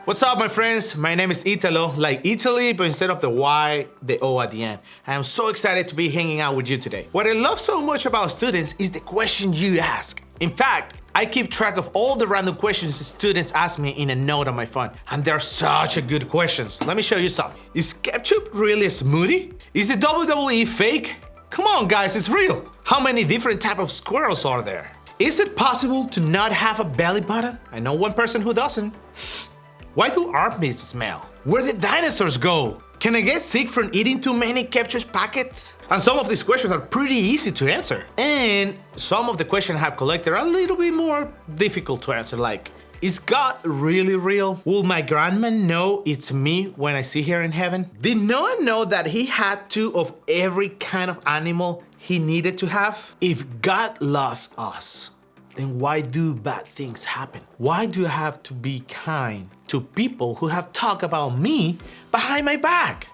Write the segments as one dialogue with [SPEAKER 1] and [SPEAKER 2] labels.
[SPEAKER 1] What's up, my friends? My name is Italo, like Italy, but instead of the Y, the O at the end. I am so excited to be hanging out with you today. What I love so much about students is the questions you ask. In fact, I keep track of all the random questions students ask me in a note on my phone, and they're such a good questions. Let me show you some. Is ketchup really a smoothie? Is the WWE fake? Come on, guys, it's real. How many different types of squirrels are there? Is it possible to not have a belly button? I know one person who doesn't. Why do armpits smell? Where did dinosaurs go? Can I get sick from eating too many ketchup packets? And some of these questions are pretty easy to answer. And some of the questions I have collected are a little bit more difficult to answer, like, is God really real? Will my grandma know it's me when I see her in heaven? Did Noah know that he had two of every kind of animal he needed to have? If God loves us, then why do bad things happen? Why do I have to be kind to people who have talked about me behind my back?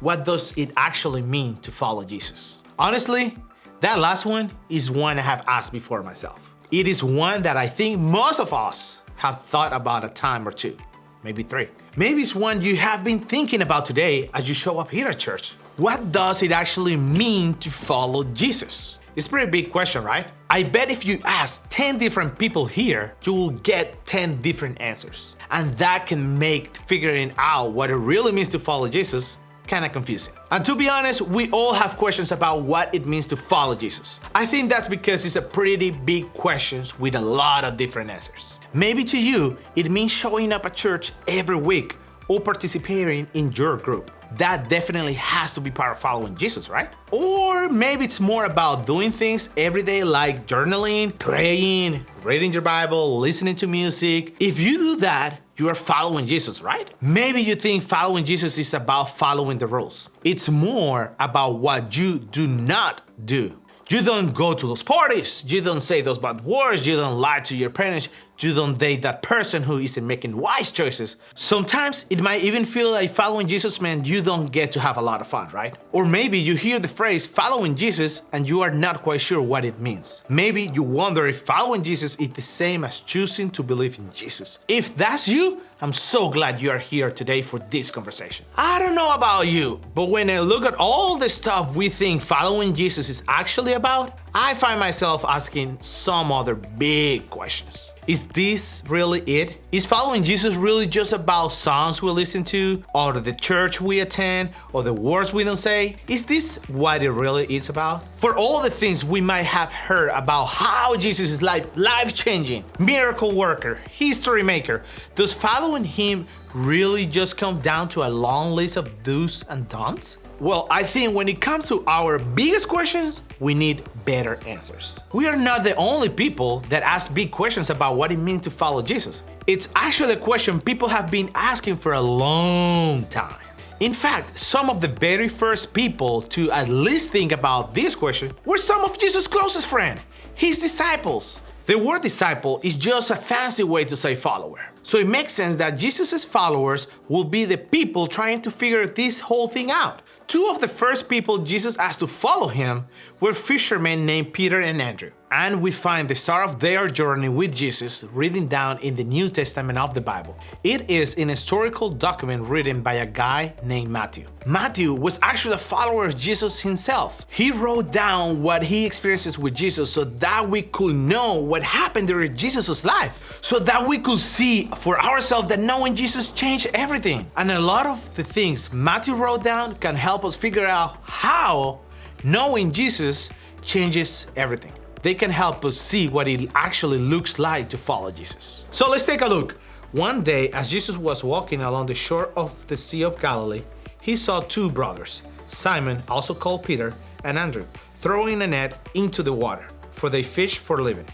[SPEAKER 1] What does it actually mean to follow Jesus? Honestly, that last one is one I have asked before myself. It is one that I think most of us have thought about a time or two, maybe three. Maybe it's one you have been thinking about today as you show up here at church. What does it actually mean to follow Jesus? It's a pretty big question, right? I bet if you ask 10 different people here, you will get 10 different answers. And that can make figuring out what it really means to follow Jesus kind of confusing. And to be honest, we all have questions about what it means to follow Jesus. I think that's because it's a pretty big question with a lot of different answers. Maybe to you, it means showing up at church every week or participating in your group. That definitely has to be part of following Jesus, right? Or maybe it's more about doing things every day like journaling, praying, reading your Bible, listening to music. If you do that, you are following Jesus, right? Maybe you think following Jesus is about following the rules. It's more about what you do not do. You don't go to those parties, you don't say those bad words, you don't lie to your parents, you don't date that person who isn't making wise choices. Sometimes it might even feel like following Jesus means you don't get to have a lot of fun, right? Or maybe you hear the phrase following Jesus and you are not quite sure what it means. Maybe you wonder if following Jesus is the same as choosing to believe in Jesus. If that's you, I'm so glad you are here today for this conversation. I don't know about you, but when I look at all the stuff we think following Jesus is actually about, I find myself asking some other big questions. Is this really it? Is following Jesus really just about songs we listen to, or the church we attend, or the words we don't say? Is this what it really is about? For all the things we might have heard about how Jesus is life-changing, miracle worker, history maker, does following him really just come down to a long list of do's and don'ts? Well, I think when it comes to our biggest questions, we need better answers. We are not the only people that ask big questions about what it means to follow Jesus. It's actually a question people have been asking for a long time. In fact, some of the very first people to at least think about this question were some of Jesus' closest friends, his disciples. The word disciple is just a fancy way to say follower. So it makes sense that Jesus' followers will be the people trying to figure this whole thing out. Two of the first people Jesus asked to follow him were fishermen named Peter and Andrew. And we find the start of their journey with Jesus written down in the New Testament of the Bible. It is an historical document written by a guy named Matthew. Matthew was actually a follower of Jesus himself. He wrote down what he experiences with Jesus so that we could know what happened during Jesus' life, so that we could see for ourselves that knowing Jesus changed everything. And a lot of the things Matthew wrote down can help us figure out how knowing Jesus changes everything. They can help us see what it actually looks like to follow Jesus. So let's take a look. One day, as Jesus was walking along the shore of the Sea of Galilee, he saw two brothers, Simon, also called Peter, and Andrew, throwing a net into the water, for they fish for a living.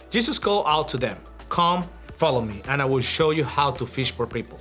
[SPEAKER 1] Jesus called out to them, "Come, follow me, and I will show you how to fish for people."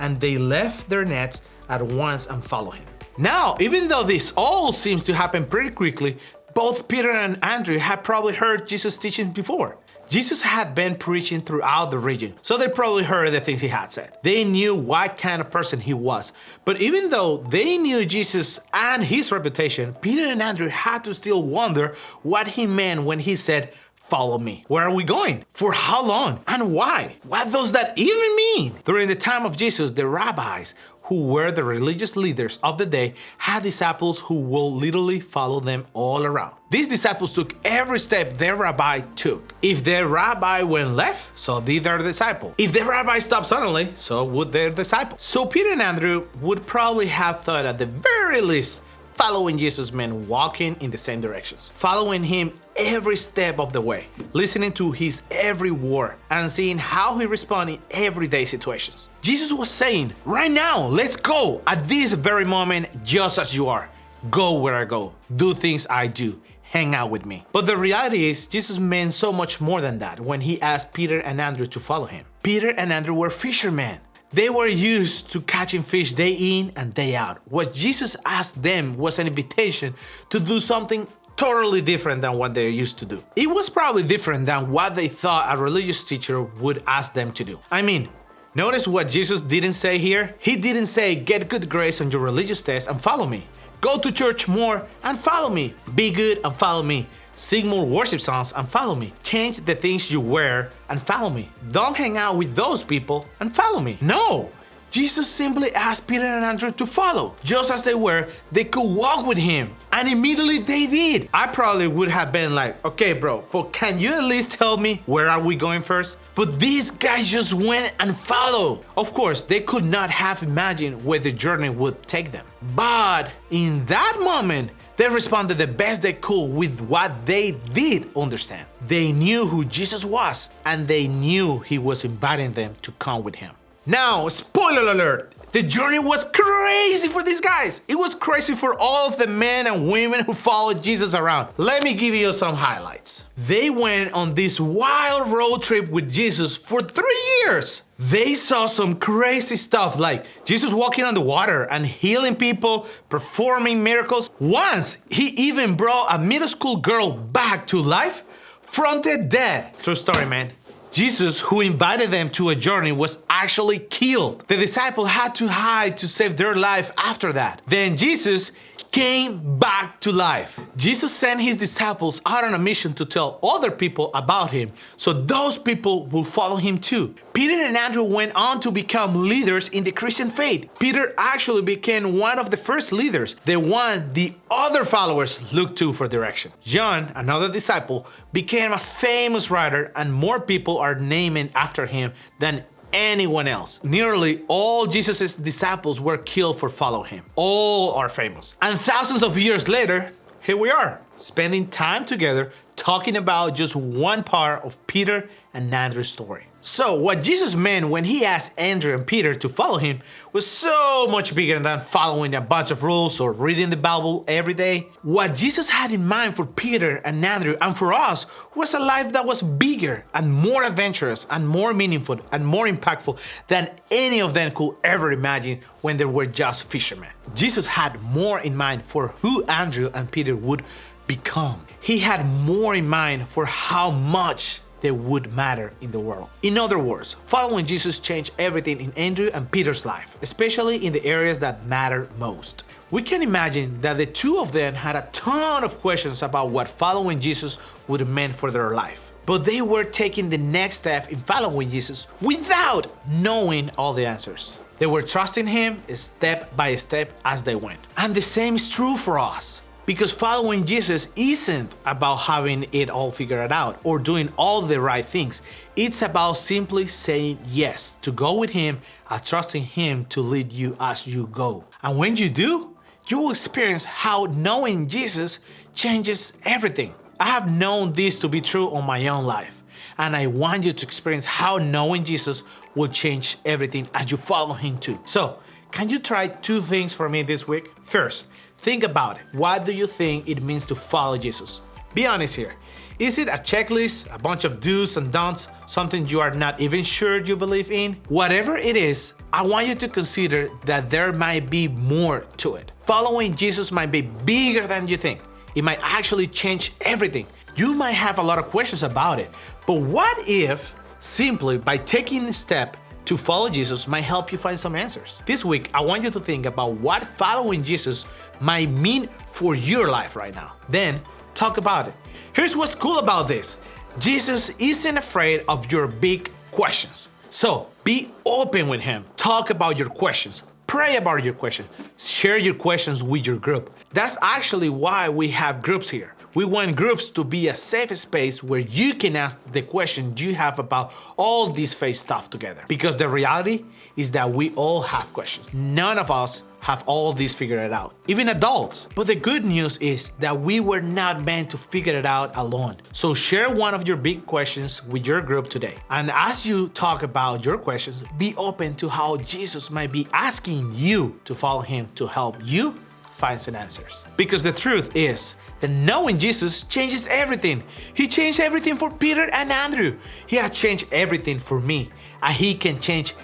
[SPEAKER 1] And they left their nets at once and followed him. Now, even though this all seems to happen pretty quickly, both Peter and Andrew had probably heard Jesus teaching before. Jesus had been preaching throughout the region, so they probably heard the things he had said. They knew what kind of person he was. But even though they knew Jesus and his reputation, Peter and Andrew had to still wonder what he meant when he said, follow me. Where are we going? For how long? And why? What does that even mean? During the time of Jesus, the rabbis, who were the religious leaders of the day, had disciples who will literally follow them all around. These disciples took every step their rabbi took. If their rabbi went left, so did their disciple. If the rabbi stopped suddenly, so would their disciple. So Peter and Andrew would probably have thought at the very least following Jesus meant walking in the same directions, following him every step of the way, listening to his every word, and seeing how he responded in everyday situations. Jesus was saying, right now, let's go at this very moment, just as you are. Go where I go, do things I do, hang out with me. But the reality is, Jesus meant so much more than that when he asked Peter and Andrew to follow him. Peter and Andrew were fishermen. They were used to catching fish day in and day out. What Jesus asked them was an invitation to do something totally different than what they're used to do. It was probably different than what they thought a religious teacher would ask them to do. I mean, notice what Jesus didn't say here. He didn't say, get good grades on your religious test and follow me. Go to church more and follow me. Be good and follow me. Sing more worship songs and follow me. Change the things you wear and follow me. Don't hang out with those people and follow me. No! Jesus simply asked Peter and Andrew to follow. Just as they were, they could walk with him. And immediately they did. I probably would have been like, okay bro, but can you at least tell me where are we going first? But these guys just went and followed. Of course, they could not have imagined where the journey would take them. But in that moment, they responded the best they could with what they did understand. They knew who Jesus was, and they knew he was inviting them to come with him. Now, spoiler alert, the journey was crazy for these guys. It was crazy for all of the men and women who followed Jesus around. Let me give you some highlights. They went on this wild road trip with Jesus for 3 years. They saw some crazy stuff like Jesus walking on the water and healing people, performing miracles. Once, he even brought a middle school girl back to life from the dead. True story, man. Jesus, who invited them to a journey, was actually killed. The disciples had to hide to save their life after that. Then Jesus came back to life. Jesus sent his disciples out on a mission to tell other people about him, so those people will follow him too. Peter and Andrew went on to become leaders in the Christian faith. Peter actually became one of the first leaders, the one the other followers looked to for direction. John, another disciple, became a famous writer, and more people are named after him than anyone else. Nearly all Jesus' disciples were killed for following him. All are famous. And thousands of years later, here we are, spending time together talking about just one part of Peter and Andrew's story. So what Jesus meant when he asked Andrew and Peter to follow him was so much bigger than following a bunch of rules or reading the Bible every day. What Jesus had in mind for Peter and Andrew and for us was a life that was bigger and more adventurous and more meaningful and more impactful than any of them could ever imagine when they were just fishermen. Jesus had more in mind for who Andrew and Peter would become. He had more in mind for how much they would matter in the world. In other words, following Jesus changed everything in Andrew and Peter's life, especially in the areas that matter most. We can imagine that the two of them had a ton of questions about what following Jesus would mean for their life. But they were taking the next step in following Jesus without knowing all the answers. They were trusting him step by step as they went. And the same is true for us. Because following Jesus isn't about having it all figured out or doing all the right things. It's about simply saying yes to go with him and trusting him to lead you as you go. And when you do, you will experience how knowing Jesus changes everything. I have known this to be true on my own life. And I want you to experience how knowing Jesus will change everything as you follow him too. So, can you try 2 things for me this week? First, think about it. What do you think it means to follow Jesus? Be honest here. Is it a checklist, a bunch of do's and don'ts, something you are not even sure you believe in? Whatever it is, I want you to consider that there might be more to it. Following Jesus might be bigger than you think. It might actually change everything. You might have a lot of questions about it, but what if simply by taking a step to follow Jesus might help you find some answers? This week, I want you to think about what following Jesus might mean for your life right now. Then talk about it. Here's what's cool about this. Jesus isn't afraid of your big questions. So be open with him. Talk about your questions. Pray about your questions. Share your questions with your group. That's actually why we have groups here. We want groups to be a safe space where you can ask the questions you have about all this faith stuff together. Because the reality is that we all have questions. None of us have all this figured out, even adults. But the good news is that we were not meant to figure it out alone. So share one of your big questions with your group today. And as you talk about your questions, be open to how Jesus might be asking you to follow him to help you find some answers. Because the truth is that knowing Jesus changes everything. He changed everything for Peter and Andrew. He has changed everything for me, and he can change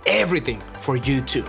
[SPEAKER 1] everything for you too.